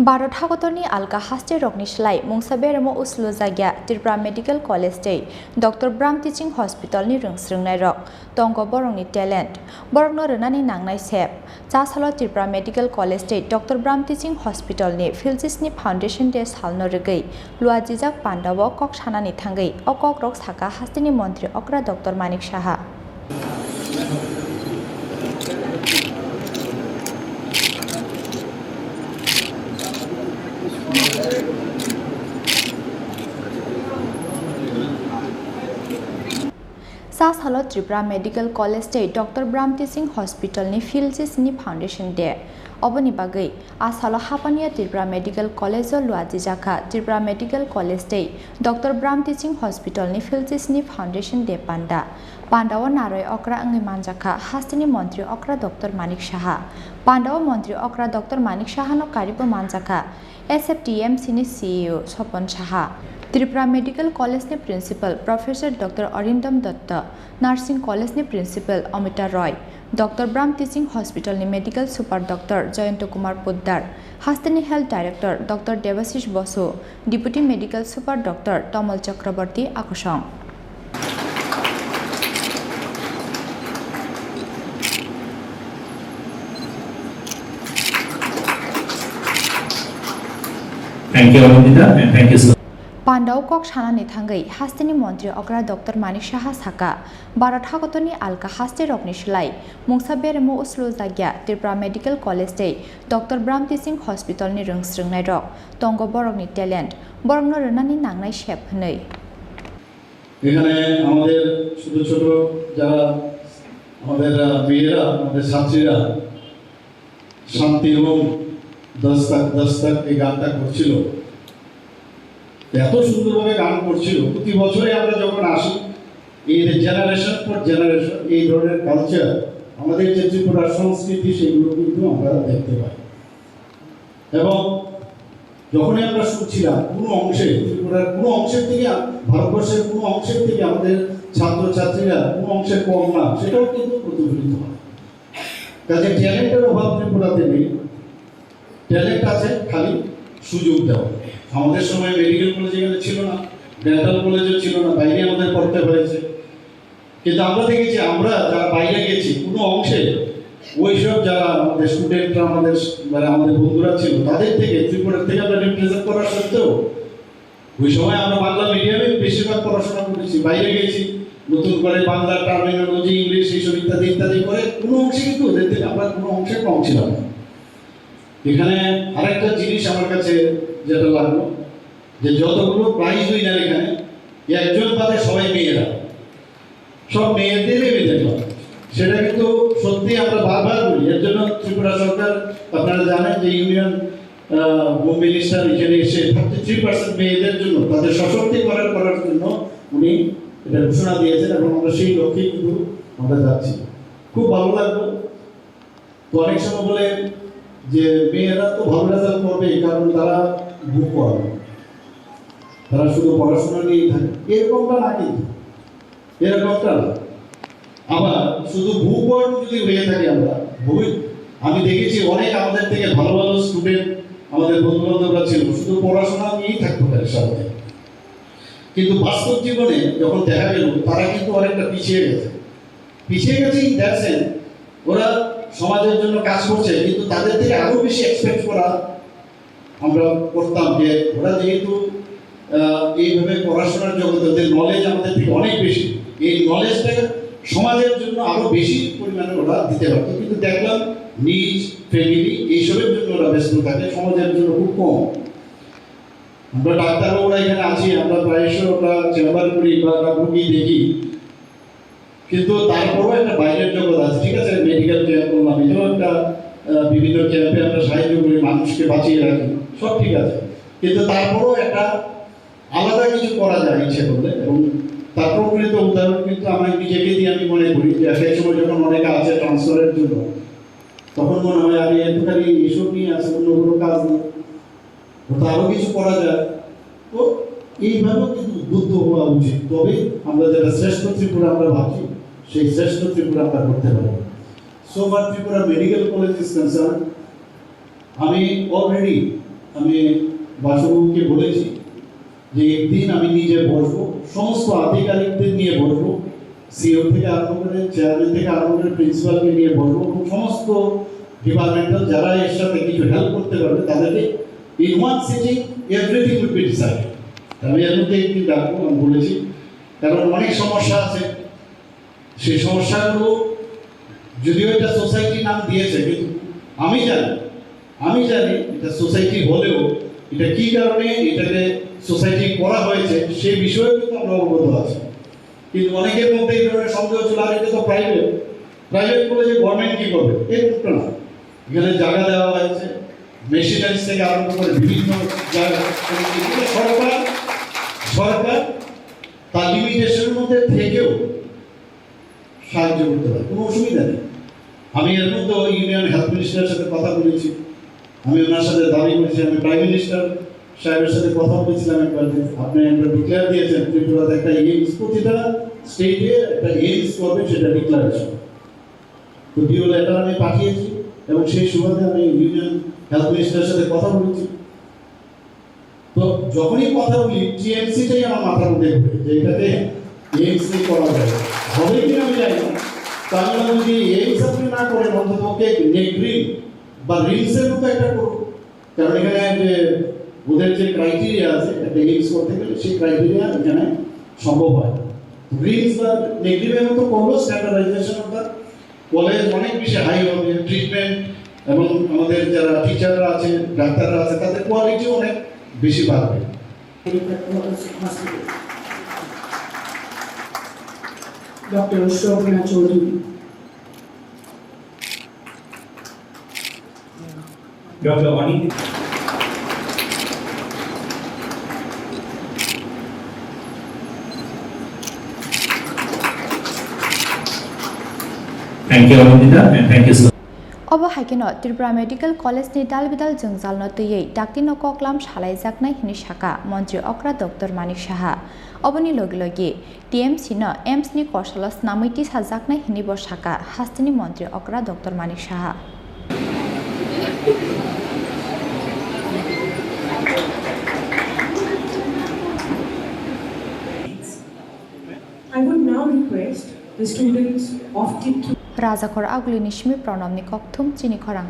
भारत हागतनि आलका हास्टे रगनि स्लाय मुंसा बेरामो उसलो जायगा त्रिपुरा मेडिकल कलेज दे डॉक्टर ब्राम टीचिंग हॉस्पिटलनि रोंस्रोंनाय रग तंग बरंनि टैलेंट बरंनो रोनानि नांनाय सेब चासालो त्रिपुरा मेडिकल कलेज दे डॉक्टर ब्राम टीचिंग हॉस्पिटलनि फिलचिसनि फाउंडेशन दे सालनो रगै लुआजिजाक पांडावो कक सानानि थांगै अकक रग साका हास्टेनि मंत्री अक्रा डॉक्टर मानिक साहा चासालो त्रिपुरा मेडिकल कलेज दे डॉक्टर ब्राम टीचिंग हॉस्पिटलनि फिलचिसनि फाउंडेशन दे अबनि बागै आसालो हापानिया त्रिपुरा मेडिकल कलेज लुआजिजाखा त्रिपुरा मेडिकल कलेज दे डॉक्टर ब्राम टीचिंग हॉस्पिटलनि फिलचिसनि फाउंडेशन दे पांडाव नारय अक्रा अंगै मानजाखा हास्टेनि मंत्री अक्रा डॉक्टर मानिक साहा पांडाव मंत्री अक्रा डॉक्टर मानिक साहानो कारिबो मानजाखा एसएफटीएमसीनि CEO Sapan Saha Tripura medical college ने principal professor doctor Arindam Dutta nursing college ने principal Amita Roy doctor BRAM teaching hospital ने medical super doctor Jayanta Kumar Poddar हास्टेनि health director doctor Debashish Basu deputy medical super doctor Tamal चक्रवर्ती आकसं Thank you, Amita, and thank you so much. पांडाव कक सानानि थांगै हास्टेनि मंत्री अक्रा डॉक्टर मानिक साहा साका भारत हागतनि आलका हास्टे रगनि स्लाय मुंसा बेरामो उसलो जायगा त्रिपुरा मेडिकल कलेज दे डॉक्टर ब्राम टीचिंग हॉस्पिटलनि रोंस्रोंनाय रग तंग बरंनि टैलेंट बरंनो रोनानि नांनाय सेब हनै এখানে আমাদের ছোট ছোট যারা আমাদের মেয়েরা আমাদের ছাত্রীরা শান্তি এবং দস্তক এই গানটা করছিল এত সুন্দরভাবে গান করছিল প্রতি বছরে আমরা যখন আসি এই জেনারেশন পর জেনারেশন এই ধরনের কালচার আমাদের যে ত্রিপুরার সংস্কৃতি সেগুলো কিন্তু আমরা দেখতে পাই এবং যখনই আমরা শুনছিলাম কোনো অংশে ত্রিপুরার কোনো অংশের থেকে ভারতবর্ষের কোনো অংশের থেকে আমাদের ছাত্রছাত্রীরা কোনো অংশে কম না সেটাও কিন্তু প্রতিফলিত হয় কাজে ট্যালেন্টের অভাব ত্রিপুরাতে নেই ট্যালেন্ট আছে খালি সুযোগ দেওয়া আমাদের সময় মেডিকেল কলেজ এখানে ছিল না ডেন্টাল কলেজও ছিল না বাইরে আমাদের পড়তে হয়েছে কিন্তু আমরা দেখেছি আমরা যারা বাইরে গেছি কোনো অংশে ওইসব যারা আমাদের স্টুডেন্টরা আমাদের বন্ধুরা ছিল তাদের থেকে ত্রিপুরার থেকে আমরা রিপ্রেজেন্ট করার সত্ত্বেও ওই সময় আমরা বাংলা মিডিয়ামে বেশিরভাগ পড়াশোনা করেছি বাইরে গেছি নতুন করে বাংলা টার্মিনোলজি ইংলিশ এইসব ইত্যাদি ইত্যাদি করে কোনো অংশে কিন্তু ওদের থেকে আমরা কোনো অংশে কম ছিলাম না এখানে আরেকটা জিনিস আমার কাছে যেটা লাগলো যে যতগুলো প্রাইজ উইনার এখানে একজন বাদে সবাই মেয়েরা সব মেয়েদেরই আমি দেখলাম সেটা কিন্তু সত্যি আমরা বারবার বলি এর জন্য ত্রিপুরা সরকার আপনারা জানেন যে ইউনিয়ন হোম মিনিস্টার এখানে এসে 33% মেয়েদের জন্য তাদের সশক্তিকরণ করার জন্য উনি এটা ঘোষণা দিয়েছেন এবং আমরা সেই লক্ষ্যে কিন্তু আমরা যাচ্ছি খুব ভালো লাগলো তো অনেক সময় বলে যে মেয়েরা তো ভালো রেজাল্ট করবে কারণ তারা বুক পড়াবে তারা শুধু পড়াশোনা নিয়েই থাকে এরকমটা না কিন্তু এরকমটা না আবার শুধু বুক পড়ানো যদি হয়ে থাকে আমি দেখেছি অনেক আমাদের থেকে ভালো ভালো স্টুডেন্ট আমাদের বন্ধু বান্ধবরা ছিল শুধু পড়াশোনা নিয়েই থাকতো তাদের সাথে কিন্তু বাস্তব জীবনে যখন দেখা গেল তারা কিন্তু অনেকটা পিছিয়ে গেছে দেখছেন ওরা সমাজের জন্য কাজ করছে কিন্তু তাদের থেকে আরো বেশি এক্সপেক্ট করা আমরা করতাম যে ওরা যেহেতু এইভাবে পড়াশোনার জগতে ওদের নলেজ আমাদের থেকে অনেক বেশি এই নলেজটা সমাজের জন্য আরো বেশি পরিমাণে ওরা দিতে পারতো কিন্তু দেখলাম নিজ ফ্যামিলি এইসবের জন্য ওরা ব্যস্ত থাকে সমাজের জন্য খুব কম আমরা ডাক্তারবাবুরা এখানে আছি আমরা প্রায়শই ওরা চেম্বার করি বা রুগী দেখি কিন্তু তারপরেও একটা বাইরের জগৎ আছে ঠিক আছে মেডিকেল ক্যাম্প করলাম এটাও একটা বিভিন্ন ক্যাম্পে আমরা সাহায্য করি মানুষকে বাঁচিয়ে রাখি সব ঠিক আছে কিন্তু তারপরেও একটা আলাদা কিছু করা যায় ইচ্ছে করলে এবং তার প্রকৃত উদাহরণ কিন্তু আমি নিজেকে দিয়ে আমি মনে করি যে সেই সময় যখন অনেকে আছে ট্রান্সফারের জন্য তখন মনে হয় আমি এতখানি এসব নিয়ে আছে অন্য কোনো কাজ নেই তো আরও কিছু করা যায় তো এইভাবেও কিন্তু উদ্বুদ্ধ হওয়া উচিত তবে আমরা যারা শ্রেষ্ঠ ত্রিপুরা আমরা ভাবছি সেই শ্রেষ্ঠ ত্রিপুরা আমরা করতে পারবো So far Tripura Medical College is concerned, আমি অলরেডি আমি বাসুকে বলেছি যে একদিন আমি নিজে বসবো, সমস্ত আধিকারিকদের নিয়ে বসবো, সিও থেকে আরম্ভ করে চেয়ারম্যান থেকে আরম্ভ করে প্রিন্সিপালকে নিয়ে বসবো, সমস্ত ডিপার্টমেন্টাল যারা এর সাথে কিছু হেল্প করতে পারবে তাদেরকে in one sitting everything will be decided. আমি এর মধ্যে একদিন ডাকবো, আমি বলেছি, কারণ অনেক সমস্যা আছে, সেই সমস্যাগুলো যদিও এটা সোসাইটি নাম দিয়েছে, কিন্তু আমি জানি এটা সোসাইটি হলেও এটা কি কারণে এটাকে সোসাইটি করা হয়েছে সেই বিষয়ে কিন্তু আমরা অবগত আছি। কিন্তু অনেকের মধ্যে এই ধরনের সন্দেহ ছিল, আর এটা তো প্রাইভেট কলেজে গভর্নমেন্ট কি করবে, এরকমটা না। এখানে জায়গা দেওয়া হয়েছে, মেশিনারিজ থেকে আরম্ভ করে বিভিন্ন জায়গা, সরকার তার লিমিটেশনের মধ্যে থেকেও সাহায্য করতে পারে, কোনো অসুবিধা নেই। আমি এর মধ্যে ইউনিয়ন হেলথ মিনিস্টারের সাথে কথা বলেছি, আমি ওনার সাথে দাবি করেছি, আমি প্রাইম মিনিস্টার সাহেবের সাথে কথা বলেছিলাম একবার, আপনি একটা ডিক্লেয়ার দিয়েছেন ত্রিপুরাতে একটা এইমস, প্রতিটা স্টেটে একটা এইমস করবে, সেটা ডিক্লারেশন। তো ডিও লেটার আমি পাঠিয়েছি এবং সেই সুবাদে আমি ইউনিয়ন হেলথ মিনিস্টারের সাথে কথা বলেছি। তো যখনই কথা বলি টিএমসিটাই আমার মাথার মধ্যে ঘুরে যে এটাতে এইমস নিয়ে করা যায়, হবে কি আমি জানি না। তাহলে যদি এইমস আপনি না করেন অন্ততপক্ষে নেগ্রিন বা রিলসের মতো একটা করুন, কারণ এখানে যে ওদের যে ক্রাইটেরিয়া আছে একটা এইমস করতে গেলে সেই ক্রাইটেরিয়া এখানে সম্ভব হয়। রিলস বা নেগেটিভের মতো করলো, স্ট্যান্ডার্ডাইজেশন অফ দ্য কলেজ অনেক বেশি হাই হবে, ট্রিটমেন্ট এবং আমাদের যারা টিচাররা আছে, ডাক্তাররা আছে, তাদের কোয়ালিটি অনেক বেশি বাড়বে। Doctor Shobhana Chowdhury, Dr. Ani. Thank you, Amandita, and thank you, sir. अब हाइकेन त्रिपुरा मेडिकल कलेज नि दालबिदाल जोंजाल नतयै डाक्टिन कक्लाम सालायजाकनाय हिनि साका मन्त्री अक्रा डक्टर मानिक साहा अबनि लगे लगे टीएमसी न एम्स नि करसालस नामैति साजाकनाय हिनि ब साका हास्तिनि मन्त्री अक्रा doctor Manik Saha I would now request the students of Tripura राजाखर आगुलिनि सिमी प्रणबनि कक्थुम चिनि खरां।